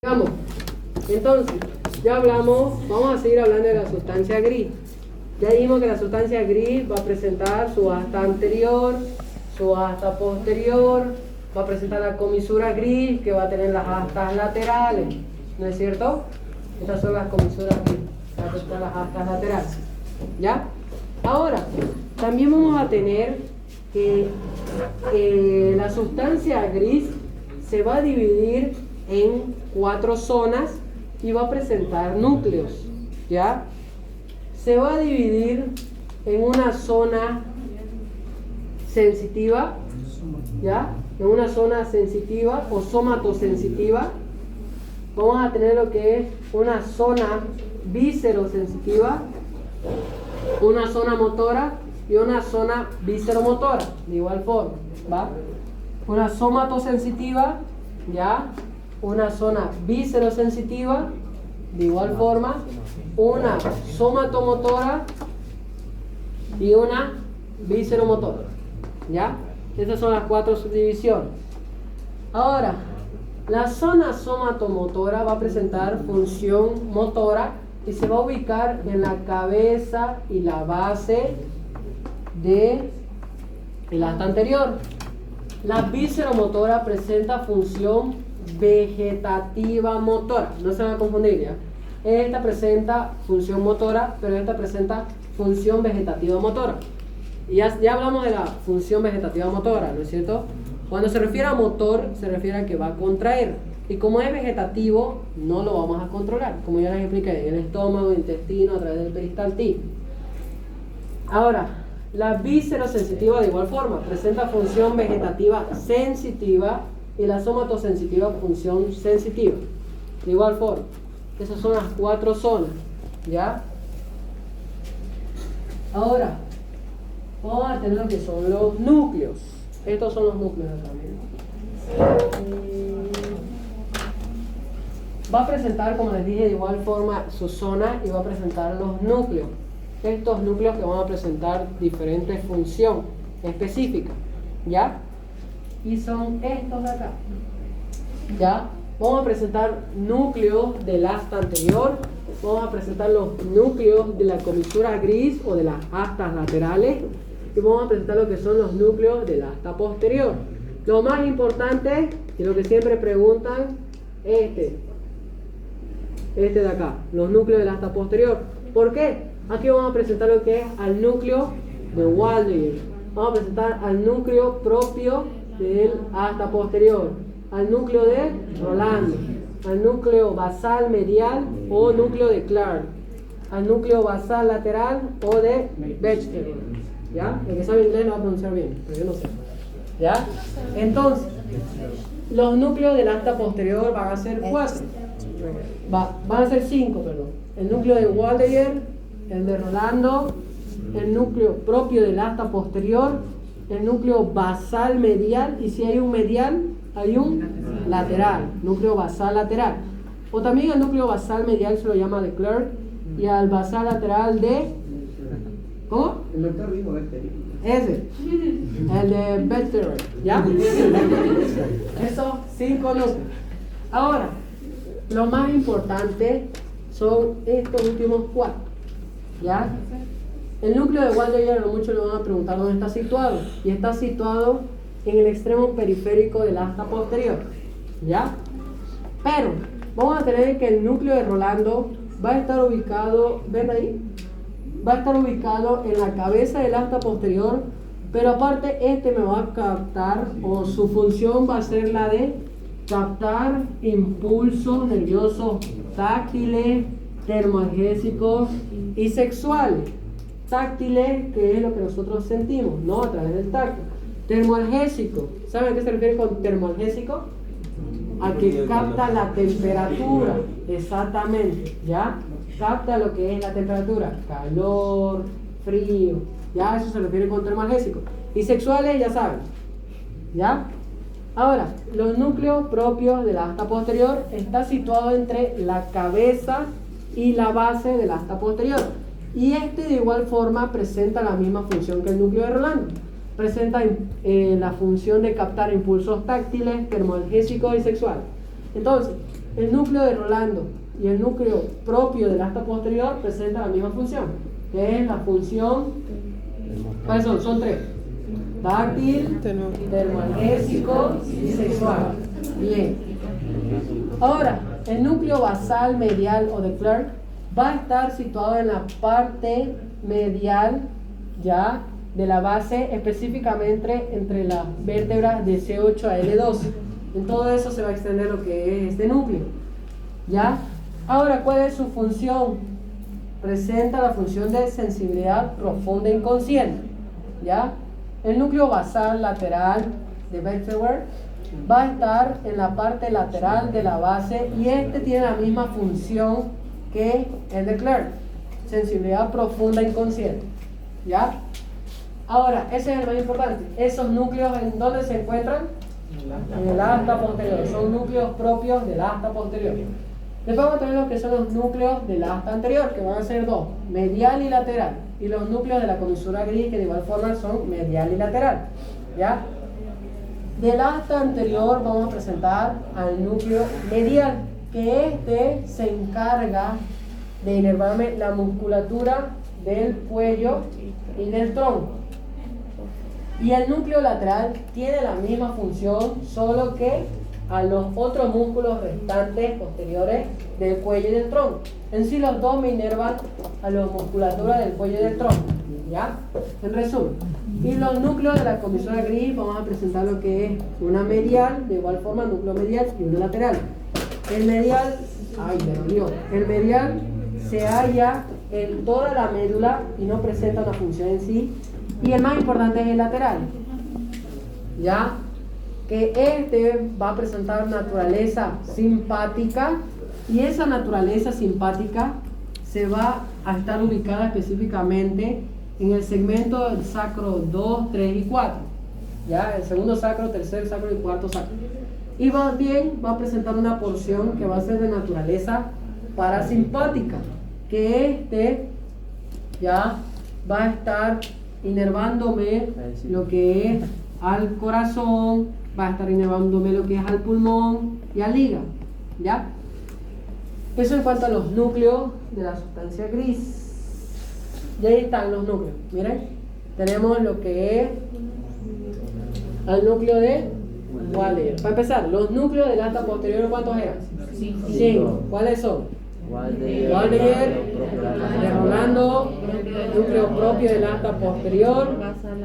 Vamos. Entonces, ya hablamos, vamos a seguir hablando de la sustancia gris. Ya dijimos que la sustancia gris va a presentar su asta anterior, su asta posterior, va a presentar la comisura gris que va a tener las astas laterales, ¿no es cierto? Estas son las comisuras gris, va a presentar las astas laterales. ¿Ya? Ahora, también vamos a tener que la sustancia gris se va a dividir en 4 zonas y va a presentar núcleos, ¿ya? Se va a dividir en una zona sensitiva, ¿ya? En una zona sensitiva o somatosensitiva. Vamos a tener lo que es una zona viscerosensitiva, una zona motora y una zona visceromotora, de igual forma, ¿va? Una somatosensitiva, ¿ya? Una zona viscerosensitiva, de igual forma, una somatomotora y una visceromotora, ¿ya? Estas son las 4 subdivisiones. Ahora, la zona somatomotora va a presentar función motora y se va a ubicar en la cabeza y la base del asta anterior. La visceromotora presenta función vegetativa motora, no se van a confundir, ¿ya? Esta presenta función motora, pero esta presenta función vegetativa motora. Y ya hablamos de la función vegetativa motora, ¿no es cierto? Cuando se refiere a motor, se refiere a que va a contraer. Y como es vegetativo, no lo vamos a controlar, como ya les expliqué, en el estómago, intestino, a través del peristaltino. Ahora, la viscerosensitiva de igual forma presenta función vegetativa sensitiva y la somatosensitiva función sensitiva. De igual forma, esas son las 4 zonas, ¿ya? Ahora, vamos a tener lo que son los núcleos. Estos son los núcleos también. Va a presentar, como les dije, de igual forma su zona y va a presentar los núcleos. Estos núcleos que van a presentar diferentes funciones específicas, ¿ya? Y son estos de acá, ¿ya? Vamos a presentar núcleos del asta anterior, vamos a presentar los núcleos de la comisura gris o de las astas laterales y vamos a presentar lo que son los núcleos del asta posterior. Lo más importante y lo que siempre preguntan, este de acá, los núcleos del asta posterior. ¿Por qué? Aquí vamos a presentar lo que es al núcleo de Waldeyer. Vamos a presentar al núcleo propio del asta posterior, al núcleo de Rolando, al núcleo basal medial o núcleo de Clark, al núcleo basal lateral o de Bechdel. ¿Ya? El que sabe inglés lo va a pronunciar bien, pero yo no sé. ¿Ya? Entonces, los núcleos del asta posterior van a ser 4. Van a ser 5, perdón. El núcleo de Waldeyer, el de Rolando, el núcleo propio del asta posterior, el núcleo basal medial, y si hay un medial, hay un lateral, núcleo basal lateral. O también el núcleo basal medial se lo llama de Clark, y al basal lateral de... ¿Cómo? El doctor dijo Bechdel. Ese, el de Bechdel, ¿ya? Esos 5 núcleos. Ahora, lo más importante son estos últimos 4, ¿ya? El núcleo de Waldeyer, a muchos le van a preguntar dónde está situado, y está situado en el extremo periférico del asta posterior, ¿ya? Pero vamos a tener que el núcleo de Rolando va a estar ubicado, ¿ven ahí? Va a estar ubicado en la cabeza del asta posterior, pero aparte este me va a captar, o su función va a ser la de captar impulsos nerviosos táctiles, termoalgésicos y sexuales. Táctiles, que es lo que nosotros sentimos, ¿no? A través del tacto. Termoalgésico, ¿saben a qué se refiere con termoalgésico? A que capta la temperatura, exactamente, ¿ya? Capta lo que es la temperatura, calor, frío, ¿ya? Eso se refiere con termoalgésico. Y sexuales, ya saben, ¿ya? Ahora, los núcleos propios del asta posterior está situado entre la cabeza y la base del asta posterior. Y este de igual forma presenta la misma función que el núcleo de Rolando. Presenta la función de captar impulsos táctiles, termoalgésicos y sexuales. Entonces, el núcleo de Rolando y el núcleo propio del asta posterior presentan la misma función, que es la función, ¿cuáles son? Son tres: táctil, termoanésico y sexual. Bien. Ahora, el núcleo basal medial o de Clerk va a estar situado en la parte medial ya de la base, específicamente entre las vértebras de C8 a L12. En todo eso se va a extender lo que es este núcleo. ¿Ya? Ahora, ¿cuál es su función? Presenta la función de sensibilidad profunda e inconsciente. ¿Ya? El núcleo basal lateral de Westerberg va a estar en la parte lateral de la base y este tiene la misma función que el de Clerk, sensibilidad profunda e inconsciente. ¿Ya? Ahora, ese es el más importante. Esos núcleos, ¿en dónde se encuentran? En el asta posterior. Son núcleos propios del asta posterior. Después vamos a tener lo que son los núcleos del asta anterior, que van a ser dos: medial y lateral. Y los núcleos de la comisura gris, que de igual forma son medial y lateral. ¿Ya? Del asta anterior vamos a presentar al núcleo medial, que este se encarga de inervarme la musculatura del cuello y del tronco. Y el núcleo lateral tiene la misma función, solo que a los otros músculos restantes posteriores del cuello y del tronco. En sí, los dos me inervan a la musculatura del cuello y del tronco. ¿Ya? En resumen. Y los núcleos de la comisura gris vamos a presentar lo que es una medial, de igual forma núcleo medial y una lateral. El medial, el medial se halla en toda la médula y no presenta una función en sí. Y el más importante es el lateral. ¿Ya? Que este va a presentar naturaleza simpática, y esa naturaleza simpática se va a estar ubicada específicamente en el segmento del sacro 2, 3 y 4. ¿Ya? El segundo sacro, tercer sacro y cuarto sacro. Y va a presentar una porción que va a ser de naturaleza parasimpática, que este ya va a estar inervándome lo que es al corazón, va a estar inervándome lo que es al pulmón y al hígado. ¿Ya? Eso en cuanto a los núcleos de la sustancia gris. Y ahí están los núcleos. Miren, tenemos lo que es el núcleo de Waldeyer. Para empezar, los núcleos del asta posterior, ¿cuántos eran? 5. ¿Cuáles son? Waldeyer, de Rolando, núcleo propio del asta posterior,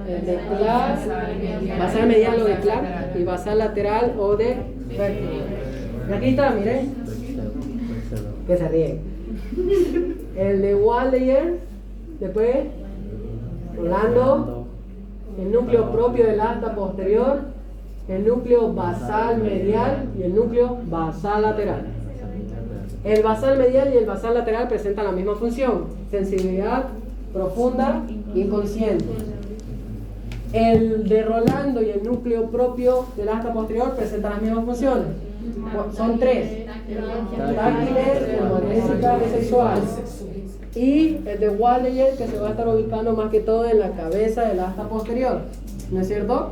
el de Clark, basal medial o de Clark, y basal lateral o de Westerberg. Y aquí está, miren, que se ríen. El de Waldeyer, después Rolando, el núcleo propio del asta posterior, el núcleo basal medial y el núcleo basal lateral. El basal medial y el basal lateral presentan la misma función: sensibilidad profunda e inconsciente. El de Rolando y el núcleo propio del asta posterior presentan las mismas funciones. Son 3: táctiles, termoanésicas y sexuales. Y el de Waldeyer, que se va a estar ubicando más que todo en la cabeza del asta posterior. ¿No es cierto?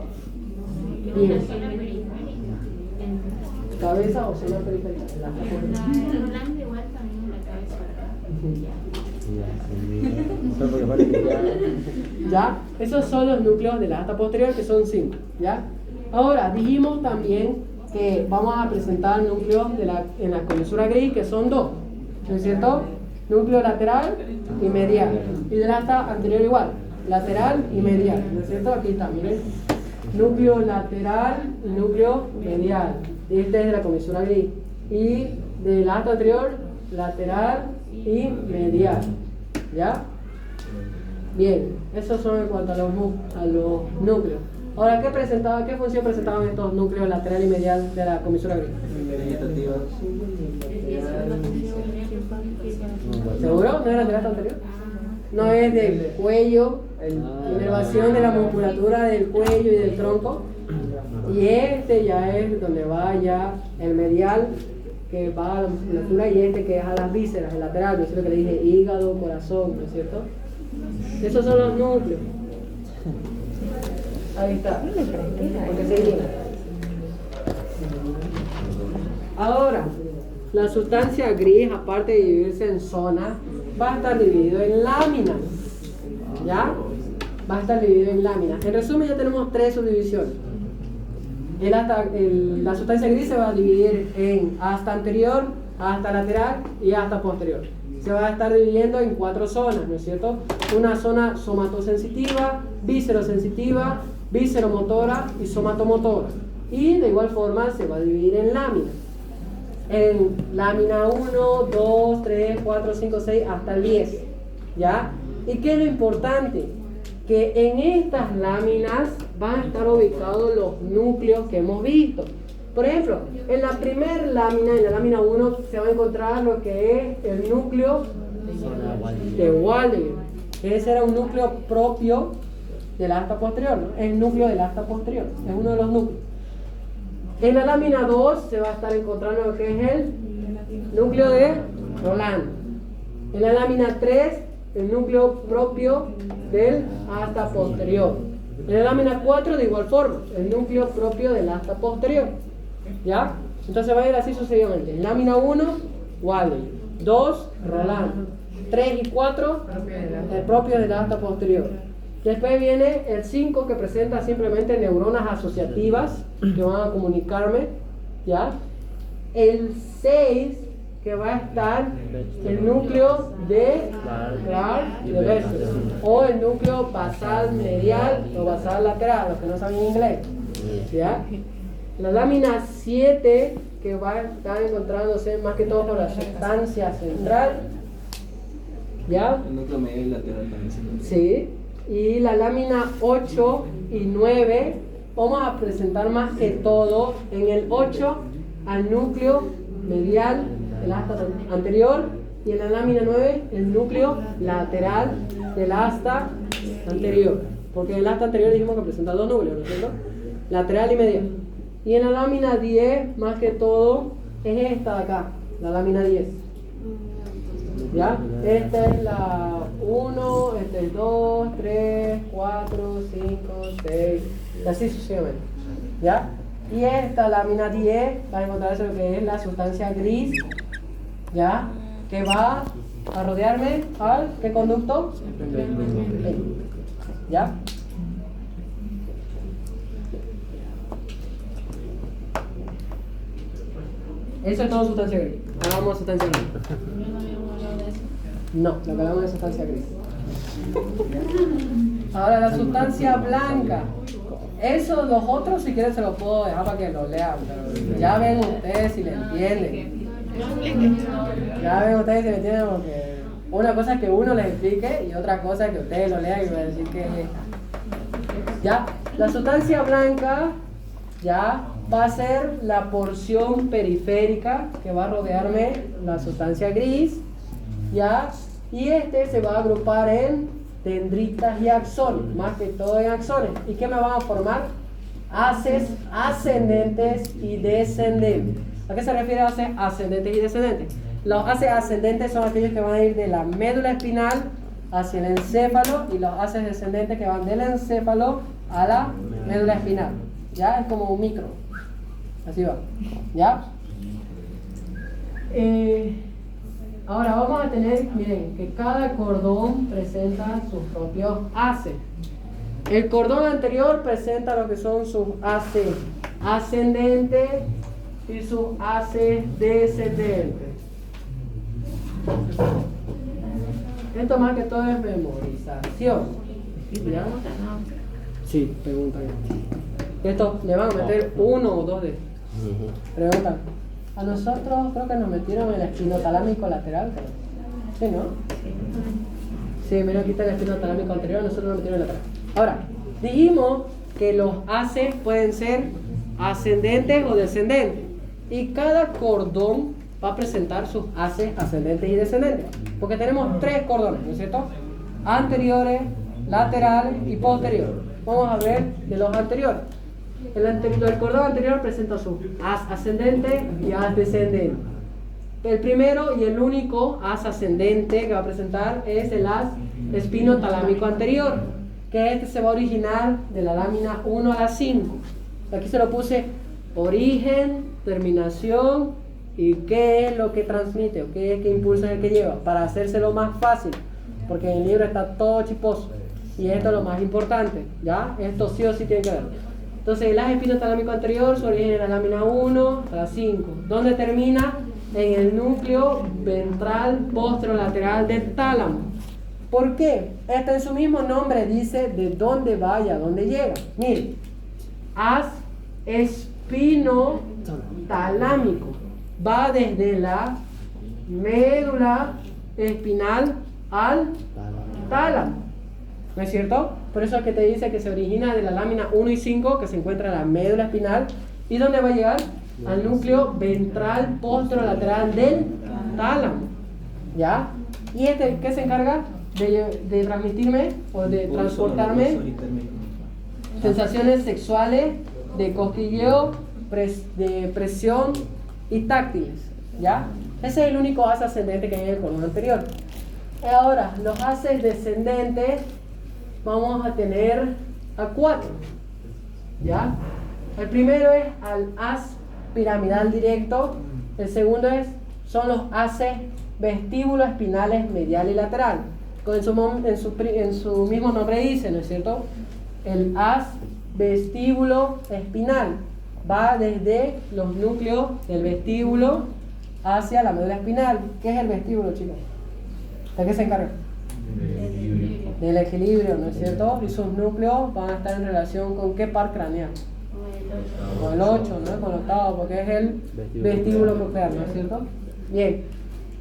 Bien. ¿Cabeza o zona periférica? Rolando igual también en la cabeza. ¿Ya? Esos son los núcleos del asta posterior, que son 5. ¿Ya? Ahora, dijimos también que vamos a presentar núcleos en la comisura gris, que son 2. ¿No es cierto? Núcleo lateral y medial. Y del asta anterior igual, lateral y medial. ¿No es cierto? Aquí está, miren. Núcleo lateral y núcleo medial. Este es de la comisura gris. Y del asta anterior, lateral y medial. ¿Ya? Bien, esos son en cuanto a los núcleos. Ahora, ¿qué función presentaban estos núcleos lateral y medial de la comisura gris? ¿Seguro? ¿No era del asta anterior? No, es del cuello, inervación de la musculatura del cuello y del tronco. Y este ya es donde va ya el medial, que va a la musculatura, y este que es a las vísceras, el lateral, ¿no es cierto? Que le dije hígado, corazón, ¿no es cierto? Esos son los núcleos. Ahí está. Porque seguimos. Ahora, La sustancia gris, aparte de dividirse en zonas, va a estar dividido en láminas. ¿Ya? Va a estar dividido en láminas. En resumen, ya tenemos 3 subdivisiones. La sustancia gris se va a dividir en asta anterior, asta lateral y asta posterior. Se va a estar dividiendo en 4 zonas, ¿no es cierto? Una zona somatosensitiva, viscerosensitiva, visceromotora y somatomotora. Y de igual forma se va a dividir en láminas. En lámina 1, 2, 3, 4, 5, 6 hasta el 10. ¿Ya? ¿Y qué es lo importante? Que en estas láminas van a estar ubicados los núcleos que hemos visto. Por ejemplo, en la primera lámina, en la lámina 1, se va a encontrar lo que es el núcleo de Waldegrave. Ese era un núcleo propio del asta posterior, ¿no? El núcleo del asta posterior, es uno de los núcleos. En la lámina 2 se va a estar encontrando lo que es el núcleo de Roland. En la lámina 3, el núcleo propio del asta posterior. En la lámina 4, de igual forma, el núcleo propio del asta posterior. ¿Ya? Entonces va a ir así sucesivamente. En lámina 1, Waldegrave. 2, Roland. 3 y 4, el propio del asta posterior. Después viene el 5, que presenta simplemente neuronas asociativas que van a comunicarme. ¿Ya? El 6, que va a estar el núcleo de Clark y de Bessel, o el núcleo basal medial o basal lateral, los que no saben inglés. ¿Ya? La lámina 7, que va a estar encontrándose más que todo por la sustancia central. ¿Ya? El núcleo medial y lateral también. Sí. Y la lámina 8 y 9, vamos a presentar más que todo en el 8 al núcleo medial del asta anterior, y en la lámina 9 el núcleo lateral del asta anterior, porque en el asta anterior dijimos que presenta 2 núcleos, ¿no es cierto? Lateral y medial. Y en la lámina 10, más que todo, es esta de acá, la lámina 10. ¿Ya? Esta es la 1, esta es 2, 3, 4, 5, 6, y así sucesivamente. ¿Ya? Y esta lámina 10 va a encontrarse lo que es la sustancia gris, ¿ya? Que va a rodearme al ¿qué conducto? ¿Ya? Eso es todo sustancia gris. Hablamos de sustancia gris. No, lo que hablamos de sustancia gris. Ahora la sustancia blanca. Eso, los otros, si quieren se los puedo dejar para que lo lean, pero ya ven ustedes si le entienden. Ya ven ustedes si le entienden, porque una cosa es que uno les explique y otra cosa es que ustedes lo lean y van a decir que ya, la sustancia blanca ya va a ser la porción periférica que va a rodearme la sustancia gris, ya, y este se va a agrupar en dendritas y axones, más que todo en axones. ¿Y qué me van a formar? Haces ascendentes y descendentes. ¿A qué se refiere a haces ascendentes y descendentes? Los haces ascendentes son aquellos que van a ir de la médula espinal hacia el encéfalo, y los haces descendentes que van del encéfalo a la médula espinal. ¿Ya? Es como un micro. Así va. ¿Ya? Ahora vamos a tener, miren, que cada cordón presenta sus propios haces. El cordón anterior presenta lo que son sus haces ascendentes y sus haces descendentes. Esto más que todo es memorización. ¿Ya? Sí, preguntan. Esto le van a meter 1 o 2 de estos. Preguntan. A nosotros creo que nos metieron el espinotalámico lateral, creo. Sí, ¿no? Sí, menos quita el espinotalámico anterior, nosotros nos metieron el lateral. Ahora, dijimos que los haces pueden ser ascendentes o descendentes, y cada cordón va a presentar sus haces ascendentes y descendentes, porque tenemos 3 cordones, ¿no es cierto? Anteriores, laterales y posteriores. Vamos a ver de los anteriores. El cordón anterior presenta su haz ascendente y haz descendente. El primero y el único haz ascendente que va a presentar es el haz espinotalámico anterior, que este se va a originar de la lámina 1 a la 5. Aquí se lo puse origen, terminación ¿Y qué es lo que transmite? ¿O qué es que impulsa el que lleva? Para hacérselo más fácil, porque en el libro está todo chiposo. Y esto es lo más importante, ¿ya? Esto sí o sí tiene que ver. Entonces, el haz espinotalámico anterior, su origen en la lámina 1 a la 5. ¿Dónde termina? En el núcleo ventral posterolateral del tálamo. ¿Por qué? Este en su mismo nombre dice de dónde vaya, a dónde llega. Miren, haz espinotalámico. Va desde la médula espinal al tálamo. ¿No es cierto? Por eso es que te dice que se origina de la lámina 1 y 5, que se encuentra en la médula espinal. ¿Y dónde va a llegar? Al núcleo ventral posterolateral del tálamo. ¿Ya? ¿Y este qué se encarga? De transmitirme o de transportarme sensaciones sexuales, de cosquilleo, de presión y táctiles. ¿Ya? Ese es el único haz ascendente que hay en el cordón anterior. Ahora, los haces descendentes vamos a tener a 4. ¿Ya? El primero es al haz piramidal directo. El segundo son los haces vestíbulo espinales medial y lateral. En su mismo nombre dice, ¿no es cierto? El haz vestíbulo espinal va desde los núcleos del vestíbulo hacia la médula espinal. ¿Qué es el vestíbulo, chicos? ¿De qué se encarga? Del equilibrio, ¿no es cierto? Y sus núcleos van a estar en relación con qué par craneal. Con el 8, ¿no? Con el octavo, porque es el vestíbulo nuclear, ¿no es cierto? Bien.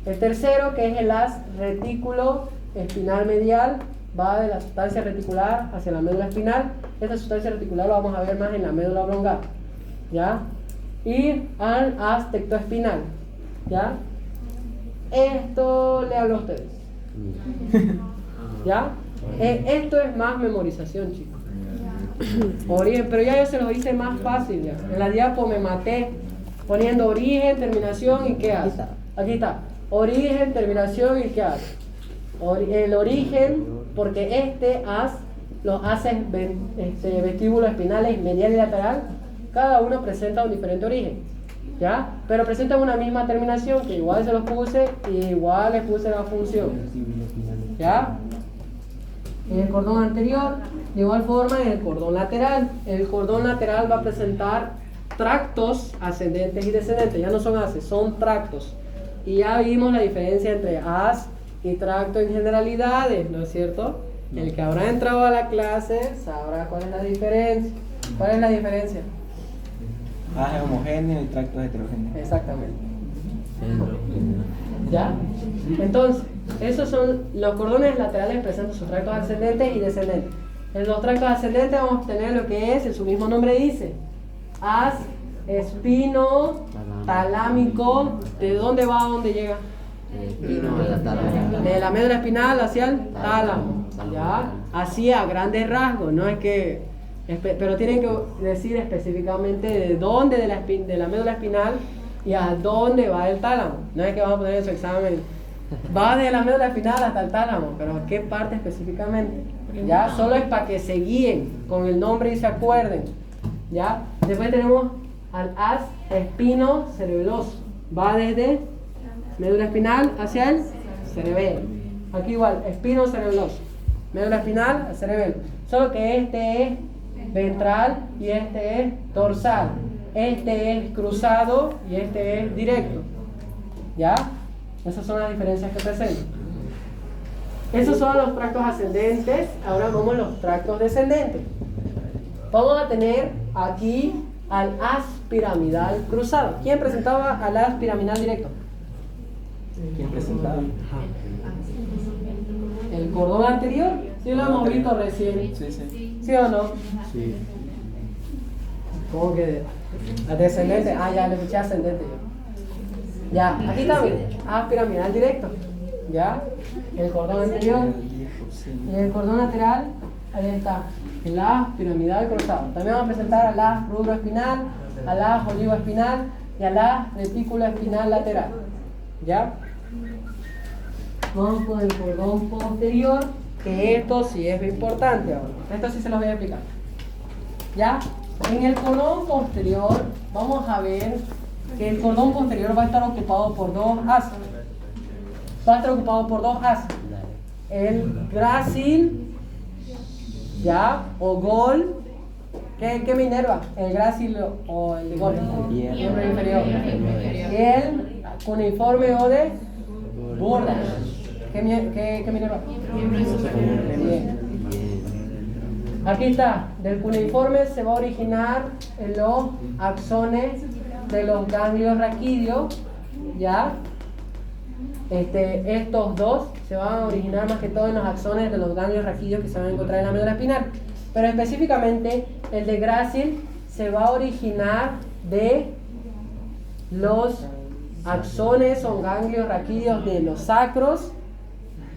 El tercero, que es el haz retículo espinal medial, va de la sustancia reticular hacia la médula espinal. Esta sustancia reticular lo vamos a ver más en la médula oblongata, ¿ya? Y al haz tectoespinal, ¿ya? Esto le hablo a ustedes, ¿ya? Esto es más memorización, chicos. Origen, pero ya yo se los hice más fácil ya. En la diapo me maté poniendo origen, terminación y qué hace. Aquí está. Origen, terminación y qué hace. El origen, porque los haces vestíbulos espinales medial y lateral, cada uno presenta un diferente origen, ¿ya? Pero presentan una misma terminación, que igual se los puse y igual les puse la función, ¿ya? En el cordón anterior, de igual forma en el cordón lateral. El cordón lateral va a presentar tractos ascendentes y descendentes. Ya no son haces, son tractos. Y ya vimos la diferencia entre haz y tracto en generalidades, ¿no es cierto? El que habrá entrado a la clase sabrá cuál es la diferencia. ¿Cuál es la diferencia? Haz es homogéneo y tracto es heterogéneo. Exactamente. ¿Ya? Entonces, esos son los cordones laterales, presentan sus tractos ascendentes y descendentes. En los tractos ascendentes vamos a tener lo que es, en su mismo nombre dice, haz espino talámico. ¿De dónde va a dónde llega? De la médula espinal hacia el tálamo, ¿ya? Así a grandes rasgos, no es que, pero tienen que decir específicamente de dónde de la médula espinal y a dónde va el tálamo. No es que vamos a poner en su examen, va de la médula espinal hasta el tálamo, pero ¿a qué parte específicamente? Ya, solo es para que se guíen con el nombre y se acuerden, ¿ya? Después tenemos al haz espino cerebeloso, va desde médula espinal hacia el cerebelo. Aquí igual, espino cerebeloso, médula espinal al cerebelo, solo que este es ventral y este es dorsal. Este es cruzado y este es directo. ¿Ya? Esas son las diferencias que presentan. Esos son los tractos ascendentes. Ahora vamos a los tractos descendentes. Vamos a tener aquí al haz piramidal cruzado. ¿Quién presentaba al haz piramidal directo? ¿Quién presentaba? El cordón anterior. Sí lo hemos visto recién. Sí. ¿Sí o no? Sí. ¿Cómo que? Descendente. Ah, ya le escuché ascendente yo. Ya, aquí también. Haz piramidal directo. ¿Ya? El cordón anterior. Y el cordón lateral. Ahí está. El haz piramidal cruzado. También vamos a presentar al haz rubroespinal, al haz olivoespinal y al haz retículo espinal lateral. ¿Ya? Vamos con el cordón posterior, que esto sí es importante ahora. Esto sí se los voy a explicar. ¿Ya? En el cordón posterior vamos a ver que el cordón posterior va a estar ocupado por dos asas. Va a estar ocupado por dos asas. El grácil, ¿ya? O gol. ¿Qué me inerva? ¿El grácil o el de gol? Miembro inferior. Y el cuneiforme o de Burdach. ¿Qué me inerva? Bien. Aquí está. Del cuneiforme se va a originar en los axones de los ganglios raquídeos, ¿ya? Estos dos se van a originar más que todo en los axones de los ganglios raquídeos que se van a encontrar en la médula espinal. Pero específicamente el de grácil se va a originar de los axones o ganglios raquídeos de los sacros,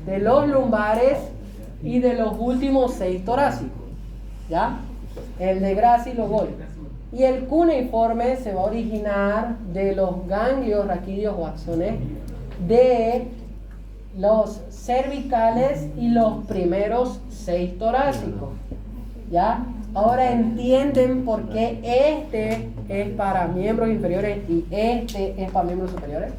de los lumbares y de los últimos 6 torácicos. ¿Ya? El de grácil o gol. Y el cuneiforme se va a originar de los ganglios raquídeos o axones de los cervicales y los primeros 6 torácicos. ¿Ya? Ahora entienden por qué este es para miembros inferiores y este es para miembros superiores.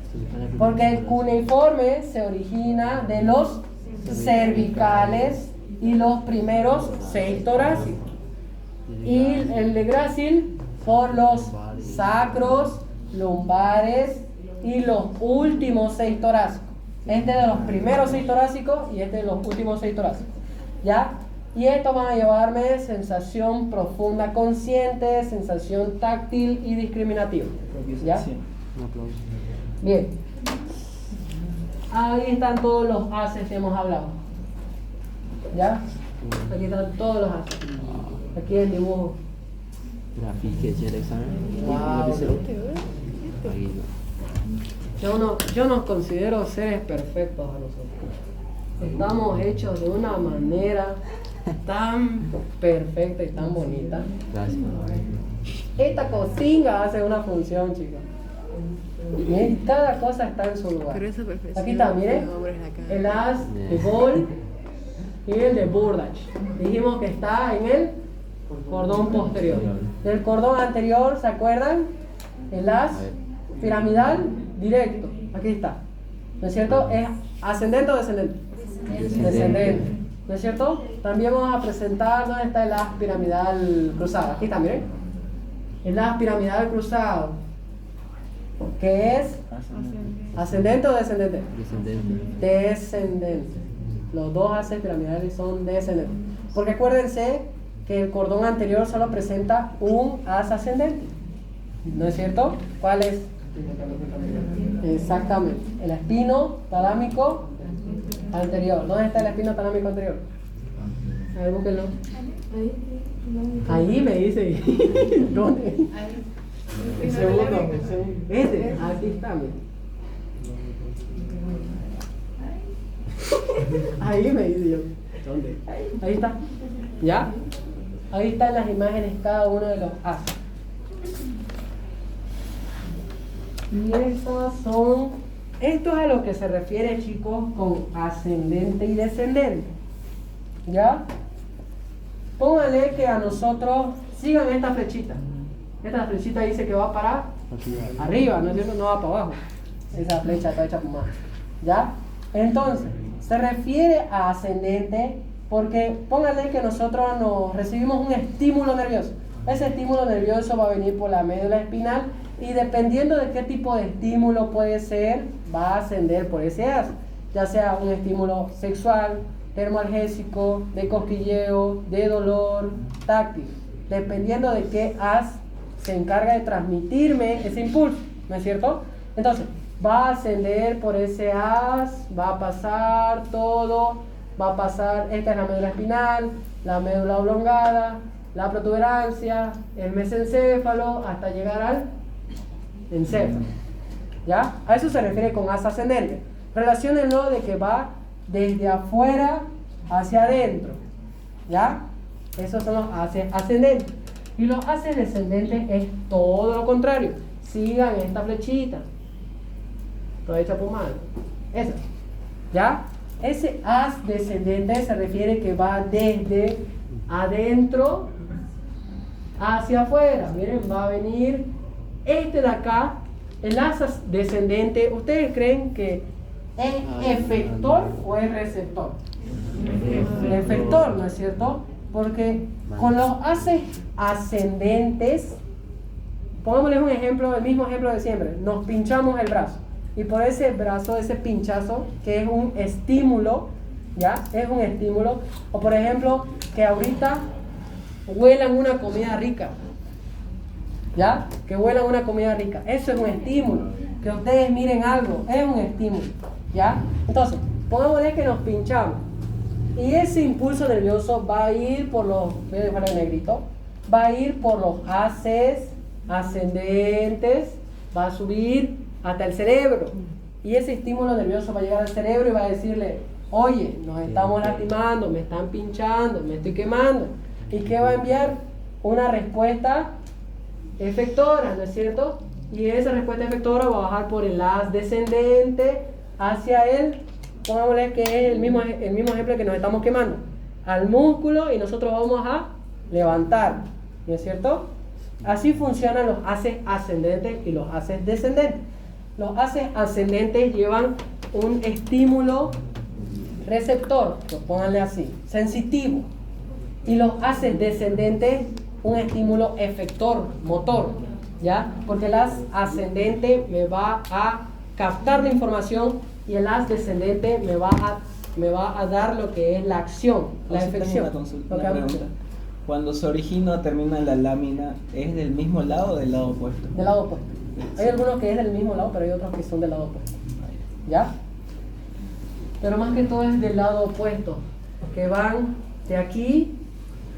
Porque el cuneiforme se origina de los cervicales y los primeros 6 torácicos. Y el de grácil por los sacros, lumbares y los últimos 6 torácicos. Este de los primeros 6 torácicos y este de los últimos 6 torácicos. ¿Ya? Y esto va a llevarme sensación profunda consciente, sensación táctil y discriminativa. ¿Ya? Bien. Ahí están todos los haces que hemos hablado. ¿Ya? Aquí están todos los haces. Aquí el dibujo. Grafique el examen. Wow. Yo nos considero seres perfectos a nosotros. Estamos hechos de una manera tan perfecta y tan bonita. Gracias. Esta cocina hace una función, chicos. Miren, cada cosa está en su lugar. Pero esa perfección Aquí está, miren. de obra es acá. El as de gol y el de Burdach. Dijimos que está en el cordón posterior. Del cordón anterior, ¿se acuerdan? El as piramidal directo. Aquí está. ¿No es cierto? ¿Es ascendente o descendente? Descendente. ¿No es cierto? También vamos a presentar dónde está el as piramidal cruzado. Aquí está, miren. El as piramidal cruzado. ¿Qué es? ¿Ascendente o descendente? Descendente. Descendente. Los dos haces piramidales son descendentes. Porque acuérdense que el cordón anterior solo presenta un as ascendente. ¿No es cierto? ¿Cuál es? Exactamente. El espino talámico anterior. ¿Dónde está el espino talámico anterior? A ver, búsquenlo. Ahí me dice. ¿Dónde? El segundo. Este. Aquí está, mira. Ahí me dice yo. ¿Dónde? Ahí está. ¿Ya? Ahí están las imágenes cada uno de los haces. Y esas son. Esto es a lo que se refiere, chicos, con ascendente y descendente. ¿Ya? Pónganle que a nosotros sigan esta flechita. Esta flechita dice que va para arriba, ¿no es cierto? No va para abajo. Esa flecha está hecha por más. ¿Ya? Entonces, se refiere a ascendente porque pónganle que nosotros nos recibimos un estímulo nervioso. Ese estímulo nervioso va a venir por la médula espinal y dependiendo de qué tipo de estímulo puede ser, va a ascender por ese as. Ya sea un estímulo sexual, termoalgésico, de cosquilleo, de dolor, táctil. Dependiendo de qué as se encarga de transmitirme ese impulso, ¿no es cierto? Entonces, va a ascender por ese as, va a pasar todo, va a pasar, esta es la médula espinal, la médula oblongada, la protuberancia, el mesencéfalo, hasta llegar al encéfalo. ¿Ya? A eso se refiere con as ascendente. Relaciónenlo de que va desde afuera hacia adentro. ¿Ya? Esos son los haces ascendentes. Y los haces descendentes es todo lo contrario. Sigan esta flechita. Toda hecha por mano. Esa. ¿Ya? Ese as descendente se refiere que va desde adentro hacia afuera. Miren, va a venir este de acá, El haz descendente, ¿ustedes creen que es efector o es receptor? Efector, ¿no es cierto? Porque con los haces ascendentes, pongámosles un ejemplo, el mismo ejemplo de siempre, nos pinchamos el brazo y por ese brazo, ese pinchazo, que es un estímulo, ¿ya? Es un estímulo, o por ejemplo, que ahorita huelan una comida rica, ¿ya? Que huelan una comida rica, eso es un estímulo. Que ustedes miren algo, es un estímulo, ¿ya? Entonces, pongámosle que nos pinchamos y ese impulso nervioso va a ir por los, voy a dejar el negrito, va a ir por los haces ascendentes, va a subir hasta el cerebro y ese estímulo nervioso va a llegar al cerebro y va a decirle, oye, nos estamos lastimando, me están pinchando, me estoy quemando. ¿Y qué va a enviar? Una respuesta efectora, ¿no es cierto? Y esa respuesta efectora va a bajar por el haz descendente hacia él, pongámosle que es el mismo ejemplo que nos estamos quemando, al músculo y nosotros vamos a levantar, ¿no es cierto? Así funcionan los haces ascendentes y los haces descendentes. Los haces ascendentes llevan un estímulo receptor, pónganle así, sensitivo, y los haces descendentes un estímulo efector, motor, ¿ya? Porque el haz ascendente me va a captar la información y el haz descendente me va a dar lo que es la acción, la efección. Una pregunta. Cuando se origina o termina la lámina, ¿es del mismo lado o del lado opuesto? Del lado opuesto. Hay algunos que es del mismo lado, pero hay otros que son del lado opuesto. ¿Ya? Pero más que todo es del lado opuesto, que van de aquí,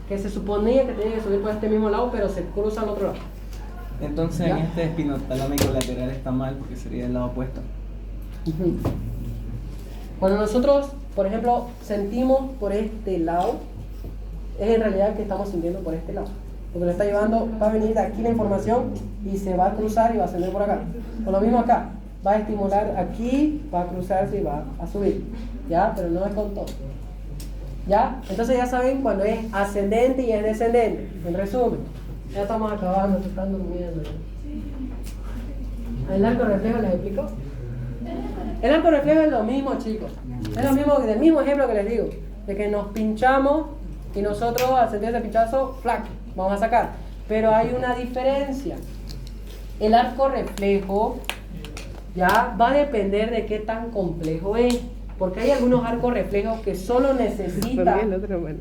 que se suponía que tenían que subir por este mismo lado, pero se cruzan al otro lado. Entonces ¿Ya? en este espinotalámico lateral está mal porque sería del lado opuesto. Ujú. Cuando nosotros, por ejemplo, sentimos por este lado, es en realidad que estamos sintiendo por este lado. Porque lo está llevando, va a venir de aquí la información y se va a cruzar y va a ascender por acá. Por lo mismo acá, va a estimular aquí, va a cruzarse y va a subir. ¿Ya? Pero no es con todo. ¿Ya? Entonces ya saben cuando es ascendente y es descendente. En resumen, ya estamos acabando, se están durmiendo. ¿El arco reflejo les explico? El arco reflejo es lo mismo, chicos. Es lo mismo, del mismo ejemplo que les digo. De que nos pinchamos y nosotros al sentir ese pinchazo, ¡flac!, vamos a sacar. Pero hay una diferencia. El arco reflejo ya va a depender de qué tan complejo es. Porque hay algunos arcos reflejos que solo necesitan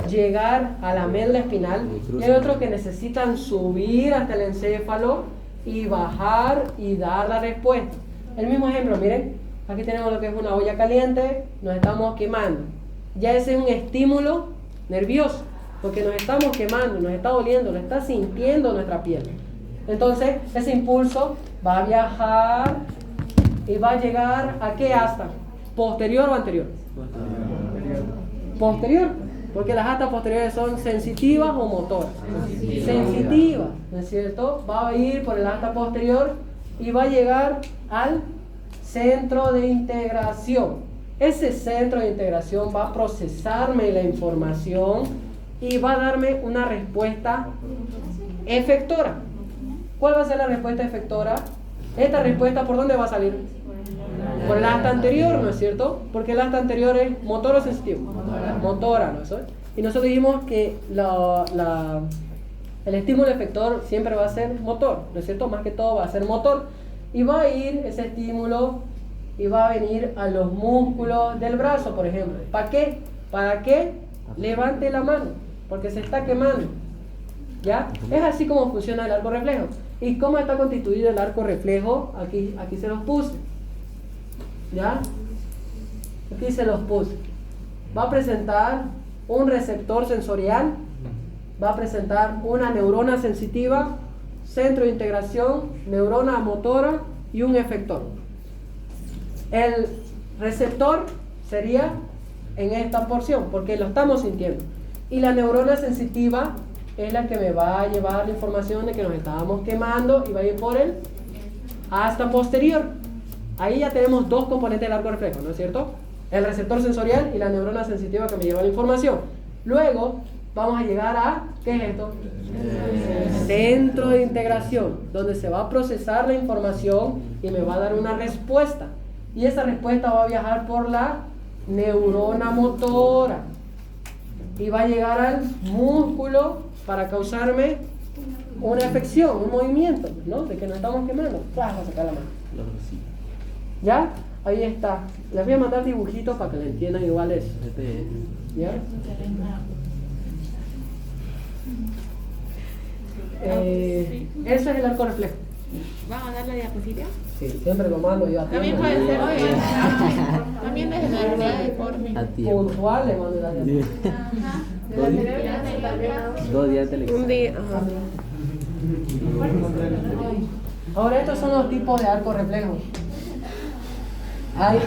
llegar a la médula espinal y hay otros que necesitan subir hasta el encéfalo y bajar y dar la respuesta. El mismo ejemplo, miren, aquí tenemos lo que es una olla caliente, nos estamos quemando. Ya ese es un estímulo nervioso, porque nos estamos quemando, nos está doliendo, lo está sintiendo nuestra piel. Entonces, ese impulso va a viajar y va a llegar ¿a qué asta? ¿Posterior o anterior? Posterior, porque las astas posteriores son sensitivas o motoras. Sensitivas, ¿no es cierto? Va a ir por el asta posterior y va a llegar al centro de integración. Ese centro de integración va a procesarme la información y va a darme una respuesta efectora. ¿Cuál va a ser la respuesta efectora? Esta respuesta, ¿por dónde va a salir? Por el asta anterior, ¿no es cierto? Porque el asta anterior es motor o sensitivo. Motora, ¿no es cierto? Y nosotros dijimos que el estímulo efector siempre va a ser motor, ¿no es cierto? Más que todo va a ser motor. Y va a ir ese estímulo y va a venir a los músculos del brazo, por ejemplo. ¿Para qué? Para que levante la mano, porque se está quemando. ¿Ya? Es así como funciona el arco reflejo. ¿Y cómo está constituido el arco reflejo? Aquí se los puse. ¿Ya? Aquí se los puse. Va a presentar un receptor sensorial, va a presentar una neurona sensitiva, centro de integración, neurona motora y un efector. El receptor sería en esta porción, porque lo estamos sintiendo. Y la neurona sensitiva es la que me va a llevar la información de que nos estábamos quemando y va a ir por el asta posterior. Ahí ya tenemos dos componentes del arco reflejo, ¿no es cierto? El receptor sensorial y la neurona sensitiva que me lleva la información. Luego, vamos a llegar a, ¿qué es esto? Centro de integración, donde se va a procesar la información y me va a dar una respuesta. Y esa respuesta va a viajar por la neurona motora y va a llegar al músculo para causarme una afección, un movimiento, ¿no? De que nos estamos quemando. Vamos a sacar la mano. ¿Ya? Ahí está. Les voy a mandar dibujitos para que le entiendan igual eso. ¿Ya? Eso es el arco reflejo. ¿Vamos a dar la diapositiva? Sí, siempre lo mando yo a También tiempo. puede ser también desde la unidad de deporte. A tiempo. Puntual le mando la diapositiva. Dos días de lección. Un día. Ajá. Ahora estos son los tipos de arco reflejo. Hay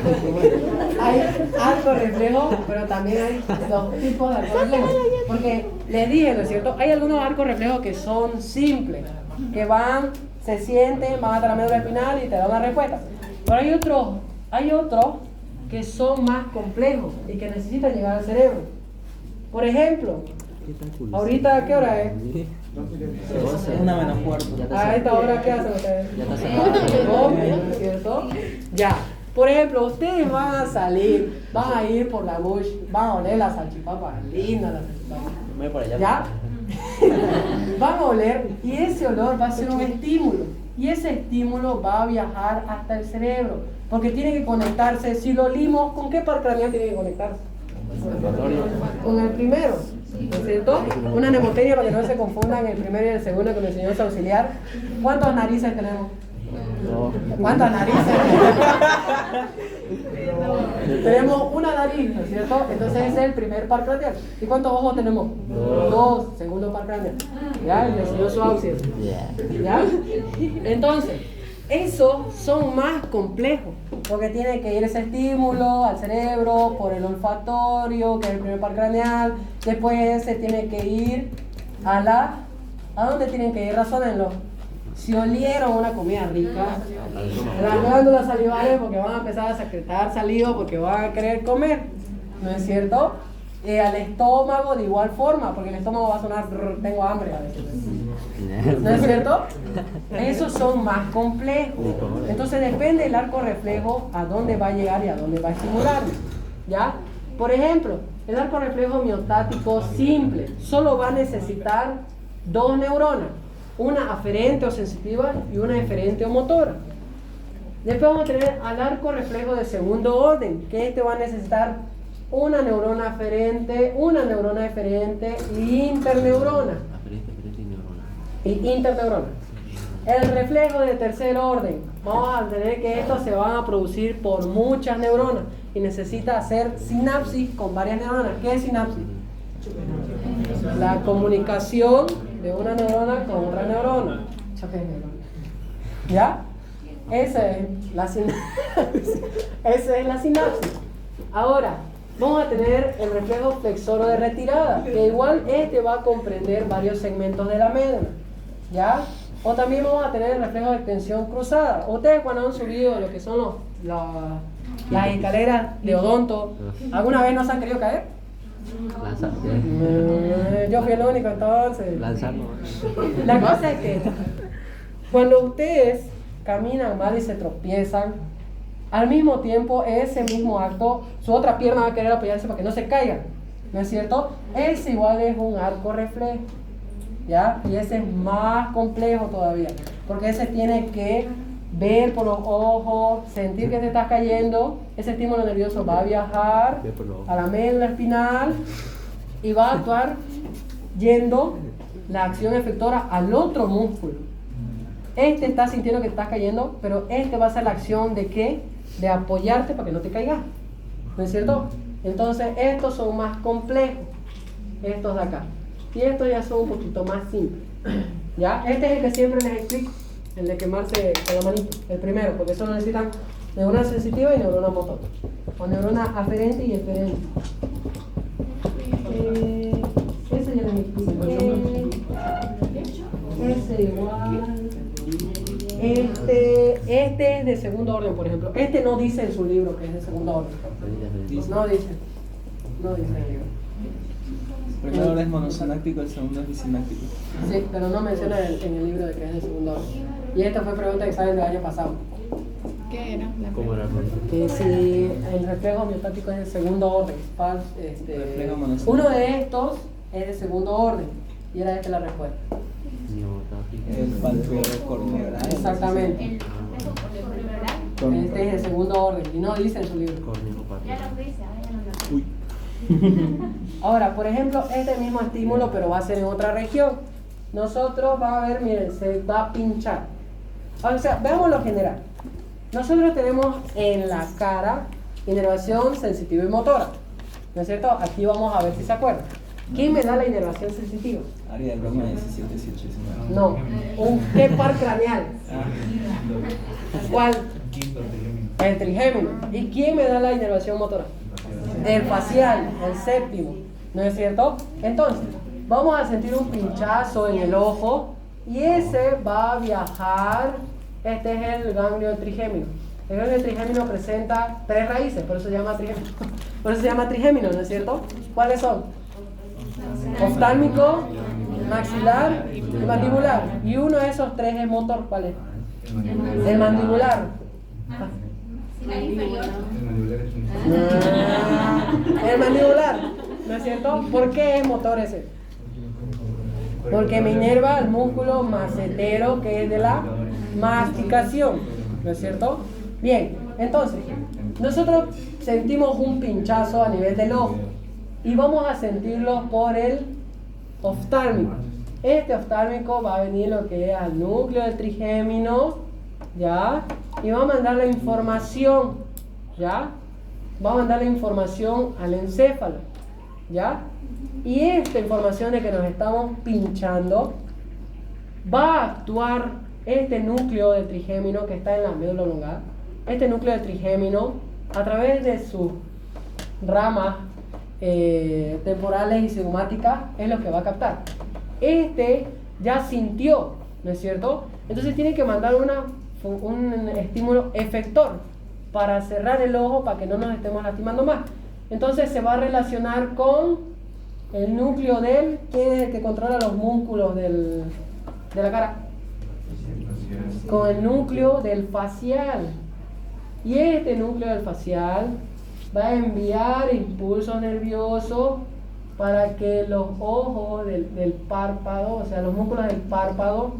arco reflejo, pero también hay dos tipos de arco reflejo. Porque les dije, ¿no es cierto? Hay algunos arcos reflejos que son simples, que van, se sienten, van hasta la médula espinal y te dan una respuesta. Pero hay otros que son más complejos y que necesitan llegar al cerebro. Por ejemplo, ahorita, ¿qué hora es? 1:15. A esta hora, ¿qué hacen ustedes? Ya está cerrado. ¿No? ¿Cierto? Ya. Por ejemplo, ustedes van a salir, van a ir por la bush, van a oler las salchipapas, lindas las salchipapas. Me voy por allá. ¿Ya? Van a oler y ese olor va a ser un estímulo. Y ese estímulo va a viajar hasta el cerebro. Porque tiene que conectarse, si lo olimos, ¿con qué par craneal tiene que conectarse? Con el primero. ¿No es cierto? Una mnemotecnia para que no se confundan el primero y el segundo con el enseñanza auxiliar. ¿Cuántas narices tenemos? ¿Cuántas narices? Tenemos una nariz, ¿no es cierto? Entonces ese es el primer par craneal. ¿Y cuántos ojos tenemos? Dos, segundo par craneal. ¿Ya? El enseñanza auxiliar. ¿Ya? Entonces, esos son más complejos, porque tiene que ir ese estímulo al cerebro por el olfatorio, que es el primer par craneal. Después se tiene que ir ¿a dónde tienen que ir? Razónenlo. Si olieron una comida rica, las glándulas salivales, porque van a empezar a secretar saliva, porque van a querer comer, ¿no es cierto? Al estómago de igual forma, porque el estómago va a sonar, tengo hambre a veces. ¿No es cierto? Esos son más complejos. Entonces depende del arco reflejo a dónde va a llegar y a dónde va a estimular. ¿Ya? Por ejemplo, el arco reflejo miostático simple solo va a necesitar dos neuronas, una aferente o sensitiva y una eferente o motora. Después vamos a tener al arco reflejo de segundo orden, que este va a necesitar una neurona aferente, una neurona eferente y interneurona. Y interneurona. El reflejo de tercer orden, vamos a tener que estos se van a producir por muchas neuronas y necesita hacer sinapsis con varias neuronas. ¿Qué es sinapsis? La comunicación de una neurona con otra neurona. ¿Ya? Esa es la sinapsis. Esa es la sinapsis. Ahora, vamos a tener el reflejo flexor de retirada, que igual este va a comprender varios segmentos de la médula. ¿Ya? O también vamos a tener el reflejo de extensión cruzada. Ustedes cuando han subido lo que son las escaleras de odonto, ¿alguna vez no se han querido caer? Yo fui el único entonces. Lanzarnos. La cosa es que cuando ustedes caminan mal y se tropiezan, al mismo tiempo ese mismo acto, su otra pierna va a querer apoyarse para que no se caigan, ¿no es cierto? Ese igual es un arco reflejo, ¿ya? Y ese es más complejo todavía, porque ese tiene que ver por los ojos, sentir que te estás cayendo, ese estímulo nervioso va a viajar a la médula espinal y va a actuar yendo la acción efectora al otro músculo. Este está sintiendo que te estás cayendo, pero este va a ser la acción de ¿qué? De apoyarte para que no te caigas, ¿no es cierto? Entonces estos son más complejos, estos de acá, y estos ya son un poquito más simples. ¿Ya? Este es el que siempre les explico, el de quemarse con la manito, el primero, porque solo necesitan neurona sensitiva y neurona motor, o neurona aferente y eferente. Ese ya les expliqué. Ese igual. Este es de segundo orden, por ejemplo. Este no dice en su libro que es de segundo orden. No dice en el libro. Primero es monosináctico, el segundo es bisináctico. Sí, pero no menciona en el libro de que es de segundo orden. Y esta fue pregunta de examen del año pasado. ¿Qué era? ¿Cómo era? Que si el reflejo homeostático es de segundo orden. Reflejo monosínáctico. Uno de estos es de segundo orden. Y era esta la respuesta. El palpebral corneal. Exactamente. Este es de segundo orden. Y no dice en su libro. Uy. Ahora, por ejemplo, este mismo estímulo, pero va a ser en otra región. Nosotros va a ver, miren, se va a pinchar. O sea, veamos lo general. Nosotros tenemos en la cara inervación sensitiva y motora. ¿No es cierto? Aquí vamos a ver si se acuerdan. ¿Quién me da la inervación sensitiva? Área del broma 17, 18, 19. No, ¿qué par craneal? ¿Cuál? El trigémino. ¿Y quién me da la inervación motora? El facial, el séptimo. ¿No es cierto? Entonces, vamos a sentir un pinchazo en el ojo y ese va a viajar. Este es el ganglio del trigémino. El ganglio del trigémino presenta 3 raíces, por eso se llama trigémino. Por eso se llama trigémino, ¿no es cierto? ¿Cuáles son? Oftálmico, maxilar y mandibular. Y uno de esos 3 es motor. ¿Cuál es? El mandibular. El mandibular, ¿no es cierto? ¿Por qué es motor ese? Porque me inerva el músculo macetero, que es de la masticación, ¿no es cierto? Bien, entonces, nosotros sentimos un pinchazo a nivel del ojo y vamos a sentirlo por el oftálmico. Este oftálmico va a venir lo que es al núcleo del trigémino, ¿ya? Y va a mandar la información, ¿ya? Va a mandar la información al encéfalo, ¿ya? Y esta información de que nos estamos pinchando va a actuar este núcleo del trigémino que está en la médula oblongada, este núcleo del trigémino a través de sus ramas temporales y sigmáticas es lo que va a captar. Este ya sintió, ¿no es cierto? Entonces tiene que mandar un estímulo efector para cerrar el ojo para que no nos estemos lastimando más. Entonces se va a relacionar con el núcleo del, ¿quién es el que controla los músculos de la cara? Con el núcleo del facial. Y este núcleo del facial va a enviar impulsos nerviosos para que los ojos del párpado, o sea, los músculos del párpado,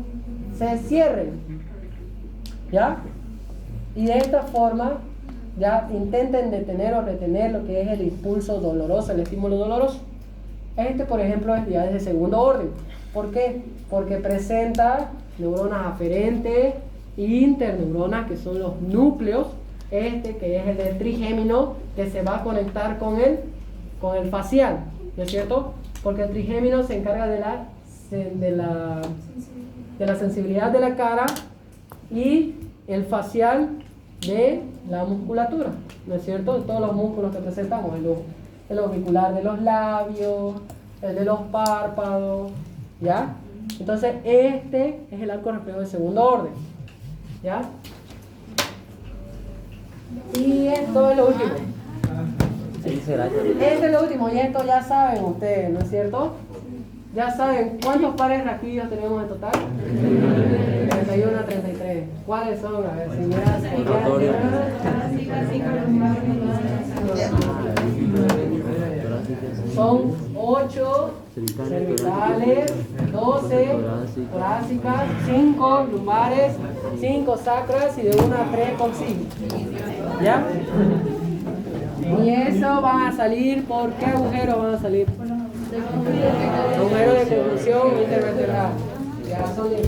se cierren. ¿Ya? Y de esta forma, ya intenten detener o retener lo que es el impulso doloroso, el estímulo doloroso. Este, por ejemplo, es ya de segundo orden. ¿Por qué? Porque presenta neuronas aferentes e interneuronas, que son los núcleos. Este, que es el del trigémino, que se va a conectar con el facial, ¿no es cierto? Porque el trigémino se encarga de la sensibilidad de la cara y el facial de la musculatura, ¿no es cierto? De todos los músculos que presentamos, el orbicular de los labios, el de los párpados, ¿ya? Entonces este es el arco reflejo de segundo orden, ¿ya? Y esto es lo último. Este es lo último, y esto ya saben ustedes, ¿no es cierto? Ya saben, ¿cuántos pares raquídeos tenemos en total? 31 a 33. ¿Cuáles son? A ver, señoras. Son 8 cervicales, 12 torácicas, 5 lumbares, 5 sacras y de 1 a 3 coxígenes. ¿Ya? Y eso va a salir, ¿por qué agujero van a salir? Agujero de conducción intervertebral. Ya son de...